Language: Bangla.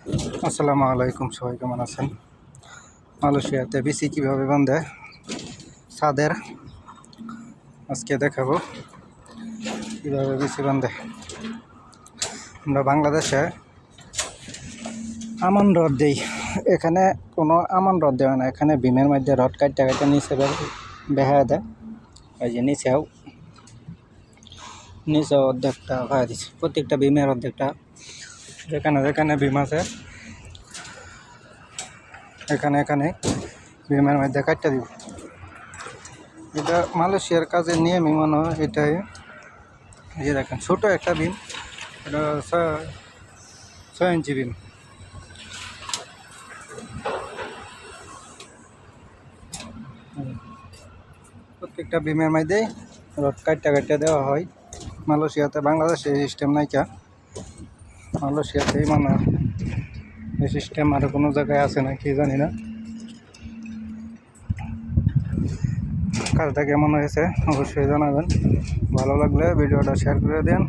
আসসালামু আলাইকুম, সবাই কেমন আছেন? মালয়েশিয়াতে বিসি কীভাবে বাঁধে ছাদের আজকে দেখাবো কীভাবে বিসি বাঁধে। আমরা বাংলাদেশে আমান রড দিই, এখানে কোনো আমান রড দেওয়া না, এখানে বিমের মধ্যে রড কাটতে কাটতে নিচে বেহা দেয়। ওই যে নিচেও অর্ধেকটা ভাড়া দিচ্ছে, প্রত্যেকটা বিমের অর্ধেকটা। যেখানে যেখানে বিম আছে এখানে এখানে বিমের মধ্যে কাটতে দিব। এটা মালয়েশিয়ার কাজের নিয়মই মনে হয় এটাই। এই যে দেখেন ছোটো একটা বিম, এটা 6 ইঞ্চি বিম। প্রত্যেকটা বিমের মধ্যেই রড কাটতে দেওয়া হয় মালয়েশিয়াতে। বাংলাদেশে এই সিস্টেম নাইকা, মালয়েশিয়াতেই মানে এই সিস্টেম আর কোনো জায়গায় আছে না কি জানি না। কাজটা কেমন হয়েছে অবশ্যই জানাবেন, ভালো লাগলে ভিডিওটা শেয়ার করে দেন।